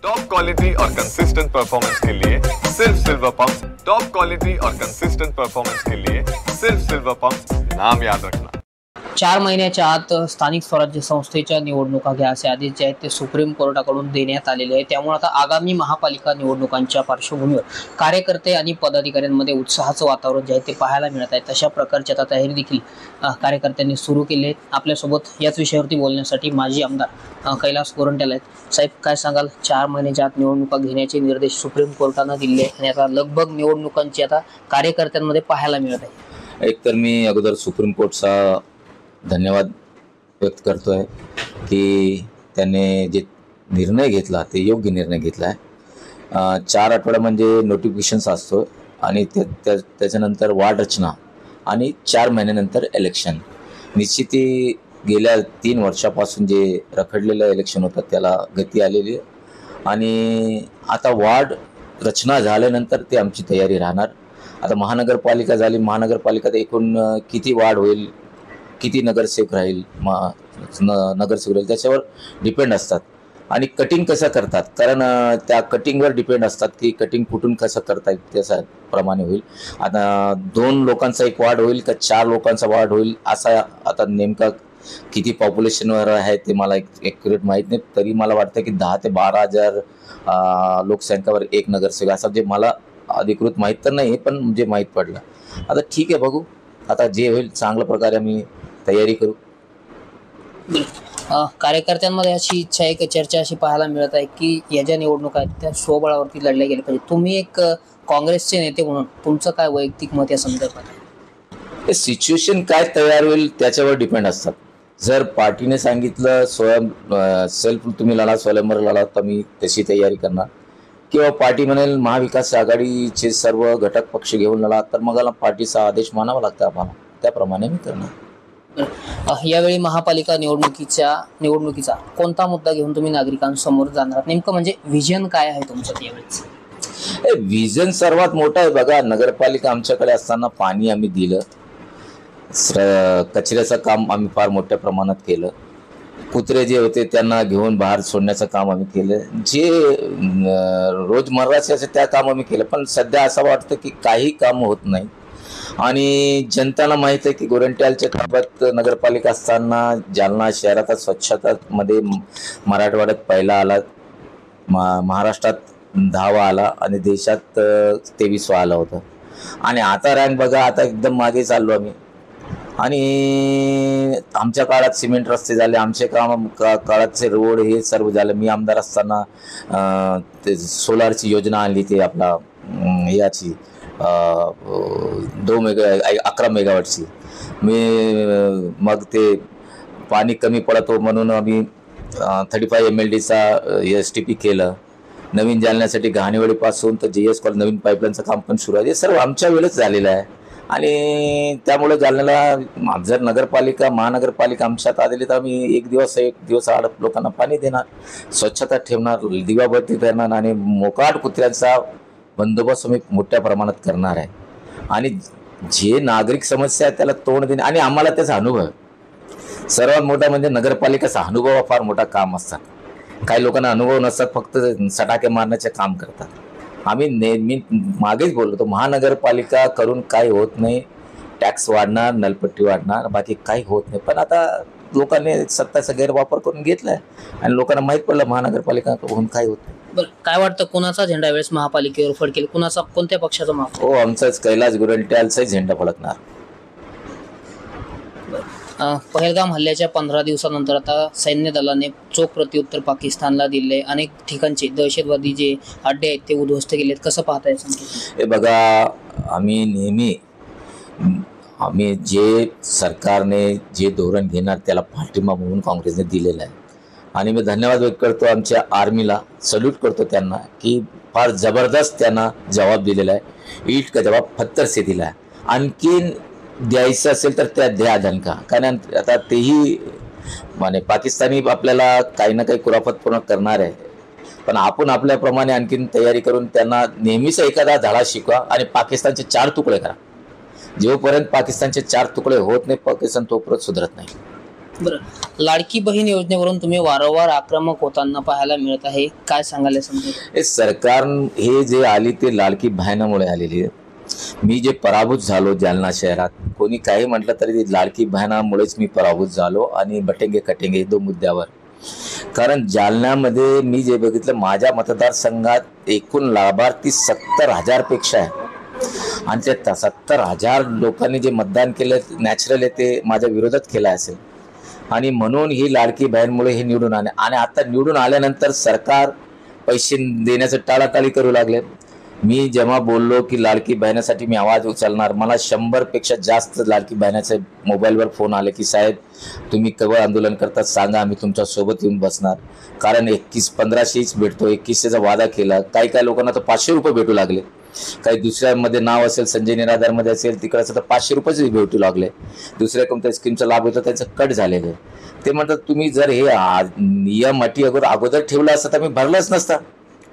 Top quality और consistent performance के लिए सिर्फ सिल्वर पंप्स। टॉप क्वालिटी और कंसिस्टेंट परफॉर्मेंस के लिए सिर्फ सिल्वर पंप्स, नाम याद रखना। 4 महिन्याच्या आत स्थानिक स्वराज्य संस्थेच्या निवडणुका घ्या असे आदेश जे आहेत ते सुप्रीम कोर्टाकडून देण्यात आलेले आहे। त्यामुळे आता आगामी महापालिका निवडणुकांच्या पार्श्वभूमीवर कार्यकर्ते आणि पदाधिकाऱ्यांमध्ये उत्साहाचं वातावरण जे आहे ते पाहायला मिळत आहे। तशा प्रकारची आता तयारी देखील कार्यकर्त्यांनी सुरू केली आहे। आपल्यासोबत याच विषयावरती बोलण्यासाठी माजी आमदार कैलास गोरंट्याल आहेत। साहेब, काय सांगाल? 4 महिन्याच्या आत निवडणुका घेण्याचे निर्देश सुप्रीम कोर्टाने दिले आणि आता लगभग निवडणुकांची आता कार्यकर्त्यांमध्ये पाहायला मिळत आहे। एकतर मी अगोदर सुप्रीम कोर्टचा धन्यवाद व्यक्त करतोय की त्याने जे निर्णय घेतला ते योग्य निर्णय घेतला आहे। 4 आठवडा म्हणजे नोटिफिकेशन्स असतो आणि त्याच्यानंतर वार्ड रचना आणि 4 महिन्यानंतर इलेक्शन। निश्चित गेल्या 3 वर्षापासून जे रखडलेलं इलेक्शन होतं त्याला गती आलेली आणि आता वार्ड रचना झाल्यानंतर ते आमची तयारी राहणार। आता महानगरपालिका झाली, महानगरपालिका एकूण किती वार्ड होईल, किती नगरसेवक राहील, नगरसेवक राहील त्याच्यावर डिपेंड असतात आणि कटिंग कसं करतात, कारण त्या कटिंगवर डिपेंड असतात की कटिंग कुठून कसं करता येईल त्याच्याप्रमाणे होईल। आता 2 लोकांचा एक वार्ड होईल का 4 लोकांचा वार्ड होईल असा आता नेमका किती पॉप्युलेशनवर आहे ते मला ॲक्युरेट माहीत नाही, तरी मला वाटतं की 10 ते 12 हजार लोकसंख्येवर एक नगरसेवक असं जे मला अधिकृत माहीत तर नाही पण जे माहीत पडलं। आता ठीक आहे, बघू आता जे होईल चांगल्या प्रकारे आम्ही तयारी करू। कार्यकर्त्यांमध्ये अशी इच्छा आहे की चर्चा अशी पाहायला मिळत आहे की या ज्या निवडणुका आहेत त्या स्वबळावरती लढल्या गेल्या पाहिजे। तुम्ही एक काँग्रेसचे नेते म्हणून तुमचं काय वैयक्तिक मत या संदर्भात आहे? सिच्युएशन काय तयार होईल त्याच्यावर डिपेंड असतात। जर पार्टीने सांगितलं सेल्फ तुम्ही लढा, स्वयंवर लढा, तर मी तशी तयारी करणार, किंवा पार्टी म्हणेल महाविकास आघाडीचे सर्व घटक पक्ष घेऊन लढा, तर मग पार्टीचा आदेश मानावा लागतो आम्हाला, त्याप्रमाणे मी करणार। यावेळी महापालिका निवडणुकीचा कोणता मुद्दा घेऊन तुम्ही नागरिकांसमोर जाणार? नेमकं म्हणजे विजन काय आहे तुमचं यावेळेस? विजन सर्वात मोठा आहे बघा। नगरपालिका आमच्याकडे असताना पाणी आम्ही दिलं, कचऱ्याचं काम आम्ही फार मोठ्या प्रमाणात केलं, कुत्रे जे होते त्यांना घेऊन बाहेर सोडण्याचं काम आम्ही केलं, जे रोजमर्राचे असे त्या काम आम्ही केलं। पण सध्या असं वाटतं की काही काम होत नाही आणि जनताला माहीत आहे की गोरंट्यालच्या ताब्यात नगरपालिका असताना जालना शहरात स्वच्छतामध्ये मराठवाड्यात पहिला आला, महाराष्ट्रात 10वा आला आणि देशात 23वा आला होता आणि आता रँक बघा, आता एकदम मागे चाललो आम्ही। आणि आमच्या काळात सिमेंट रस्ते झाले, आमचे काळातचे रोड हे सर्व झालं। मी आमदार असताना ते सोलारची योजना आणली, ते आपला याची 11 मेगावॅटची। मग ते पाणी कमी पडतो म्हणून आम्ही 35 MLDचा STP केलं। नवीन जालन्यासाठी घाणेवाडीपासून तर JS कॉलेज नवीन पाईपलाईनचं काम पण सुरू आहे। हे सर्व आमच्या वेळेस झालेलं आहे आणि त्यामुळे जालन्याला जर महानगरपालिका आमच्यात आलेली तर आम्ही एक दिवस आड लोकांना पाणी देणार, स्वच्छता ठेवणार, दिवाबत्ती करणार आणि मोकाट कुत्र्यांचा बंदोबस्त आम्ही मोठ्या प्रमाणात करणार आहे। आणि जे नागरिक समस्या आहेत त्याला तोंड देणे आणि आम्हाला त्याचा अनुभव आहे। सर्वात मोठा म्हणजे नगरपालिकेचा अनुभव हा फार मोठा काम असतात। काही लोकांना अनुभव नसतात, फक्त सटाके मारण्याचे काम करतात। आम्ही नेहमी मागेच बोलतो, महानगरपालिका करून काही होत नाही, टॅक्स वाढणार, नलपट्टी वाढणार, बाकी काही होत नाही। पण आता लोकांनी सत्ताचा गैरवापर करून घेतलाय आणि लोकांना माहीत पडलं महानगरपालिका होऊन काय होत नाही। बरं, काय वाटतं कोणाचा झेंडा वेळेस महापालिकेवर फडकेल? कोणत्या पक्षाचा माफ? हो, आमचाच कैलास गोरंट्यालचाही झेंडा फडकणार। पहलगाम हल्ल्याच्या 15 दिवसानंतर आता सैन्य दलाने चोख प्रत्युत्तर पाकिस्तानला दिले। अनेक ठिकाणचे दहशतवादी जे अड्डे आहेत ते उद्ध्वस्त केलेत, कसं पाहताय? हे बघा, आम्ही जे सरकारने जे धोरण घेणार त्याला पाठिंबा म्हणून काँग्रेसने दिलेला आहे आणि मी धन्यवाद व्यक्त करतो आमच्या आर्मीला, सल्यूट करतो त्यांना की फार जबरदस्त त्यांना जवाब दिलेला आहे। ईट का जवाब पत्थर से दिला आहे। आणखीन द्यायचं असेल तर त्या द्या दणका, कारण आता तेही माने पाकिस्तानी आपल्याला काही ना काही कुरापत पूर्ण करणार आहे, पण आपण आपल्याप्रमाणे आणखीन तयारी करून त्यांना नेहमीच एखादा धडा शिकवा आणि पाकिस्तानचे 4 तुकडे करा। जोपर्यंत पाकिस्तानचे 4 तुकडे होत नाही पाकिस्तान तोपर्यंत सुधरत नाही। बरं, लाडकी बहीण योजनेवरून तुम्ही वारंवार आक्रमक होताना पाहायला मिळत आहे, काय सांगायला समजेल? हे सरकार हे जे आली ते लाडकी बहिणामुळे आलेली आहे. मी जे पराभूत झालो जालना शहरात, कोणी काही म्हटलं तरी लाडकी बहिणामुळेच मी पराभूत झालो आणि बटेंगे कटेंगे दो मुद्द्यावर. कारण जालन्यामध्ये मी जे बघितलं, माझ्या मतदारसंघात एकूण लाभार्थी 70,000 पेक्षा आहे आणि त्या 70,000 लोकांनी जे मतदान केलं नॅचरल आहे ते माझ्या विरोधात केलं असेल आणि म्हणून ही लाडकी बहीणमुळे हे निवडून आले. आणि आता निवडून आल्यानंतर सरकार पैसे देण्याचं टाळाटाळी करू लागले. मी जेव्हा बोललो की लाडकी बहिणासाठी मी आवाज उचलणार, मला 100पेक्षा जास्त लाडकी बहिणाचे मोबाईलवर फोन आले की साहेब तुम्ही केव्हा आंदोलन करतात सांगा, आम्ही तुमच्या सोबत येऊन बसणार. कारण 1500च भेटतो, 2100चा वादा केला. काही लोकांना तर 500 रुपये भेटू लागले. काही दुसऱ्यामध्ये नाव असेल संजय निराधारमध्ये असेल तिकडे तर 500 रुपयेच भेटू लागले. दुसऱ्या कोणत्या स्कीमचा लाभ होता त्याचं कट झालेलं आहे. ते म्हणतात तुम्ही जर हे नियम अटी अगोदर ठेवला असता तर मी भरलंच नसता.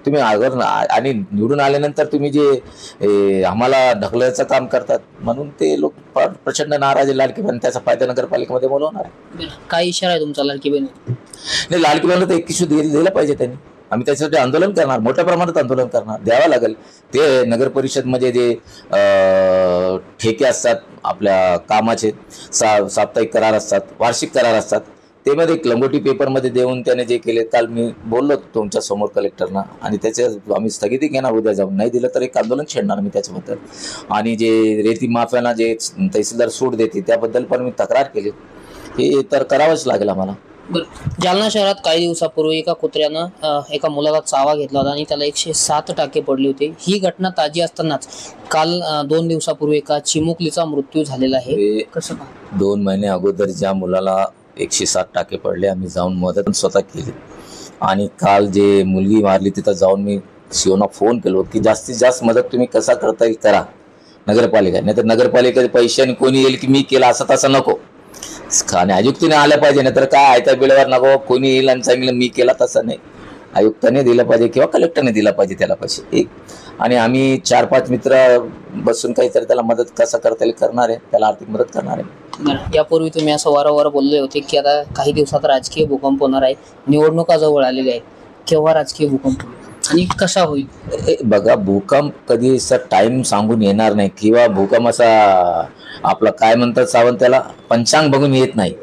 तुम्ही अगोदर आणि निवडून आल्यानंतर तुम्ही जे आम्हाला ढकलायचं काम करतात म्हणून ते लोक प्रचंड नाराज आहे. लाडकी बहीण त्याचा फायदा नगरपालिकेमध्ये बोलवणार आहे. काय इशारा आहे तुमचा लाडकी बहीण? नाही, लाडकी बहिणीला तर 2100 दिलं पाहिजे त्यांनी. आम्ही त्याच्यासाठी आंदोलन करणार, मोठ्या प्रमाणात आंदोलन करणार, द्यावं लागेल. ते नगर परिषदमध्ये जे ठेके असतात आपल्या कामाचे, साप्ताहिक करार असतात, वार्षिक करार असतात, ते मध्ये एक लंगोटी पेपरमध्ये देऊन त्याने जे केले. काल मी बोललो तुमच्या समोर कलेक्टरना आणि त्याचे आम्ही स्थगिती घेणार उद्या जाऊन. नाही दिलं तर एक आंदोलन छेडणार मी त्याच्याबद्दल. आणि जे रेती माफ्यांना जे तहसीलदार सूट देते त्याबद्दल पण मी तक्रार केली. हे तर करावंच लागेल आम्हाला. जालना शहरात काही दिवसापूर्वी एका कुत्र्यानं एका मुलाला चावा घेतला होता आणि त्याला 107 टाके पडले होते. ही घटना ताजी असतानाच काल 2 दिवसापूर्वी एका चिमुकलीचा मृत्यू झालेला आहे. कसं 2 महिने अगोदर ज्या मुलाला 107 टाके पडले, आम्ही जाऊन मदत स्वतः केली. आणि काल जे मुलगी मारली तिथं जाऊन मी सीओना फोन केलो की जास्तीत जास्त मदत तुम्ही कसा करता येईल करा नगरपालिका. नाही तर नगरपालिकेचे पैशाने कोणी येईल की मी केला असं तसं नको. आणि आयुक्ताने आलं पाहिजे, नाही तर काय आयत्या बिळावर नको कोणी येईल आणि सांगितलं मी केला तसं नाही. आयुक्ताने दिलं पाहिजे किंवा कलेक्टरने दिला पाहिजे त्याला पैसे. एक आणि आम्ही 4-5 मित्र बसून काहीतरी त्याला मदत कसं करता येईल करणार आहे, त्याला आर्थिक मदत करणार आहे. यापूर्वी तुम्ही असं वारंवार बोलले होते की आता काही दिवसात राजकीय भूकंप होणार आहे, निवडणुका जवळ आलेल्या आहेत. केव्हा राजकीय भूकंप आणि कसा होईल? बघा, भूकंप कधी असं टाइम सांगून येणार नाही किंवा भूकंप असा आपला काय म्हणतात सावंत त्याला पंचांग बघून येत नाही.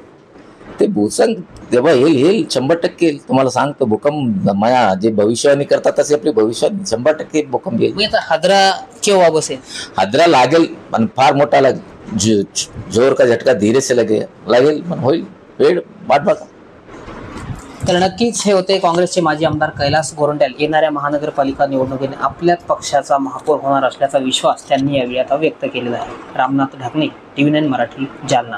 ते भूसंग तेव्हा येईल 100% येईल. तुम्हाला सांगतो भूकंप माया जे भविष्यवाणी करतात तसे आपली भविष्यवाणी 100% भूकंप येईल. हादरा केव्हा बसेल? हादरा लागेल पण फार मोठा लागेल. जोर का झटका धीरे से लागेल पण होईल. वेळ वाट बघा. तर नक्कीच हे होते काँग्रेसचे माजी आमदार कैलास गोरंट्याल. येणाऱ्या महानगरपालिका निवडणुकीने आपल्याच पक्षाचा महापौर होणार असल्याचा विश्वास त्यांनी यावेळी आता व्यक्त केलेला आहे. रामनाथ ढाकणे, TV9 मराठी, जालना.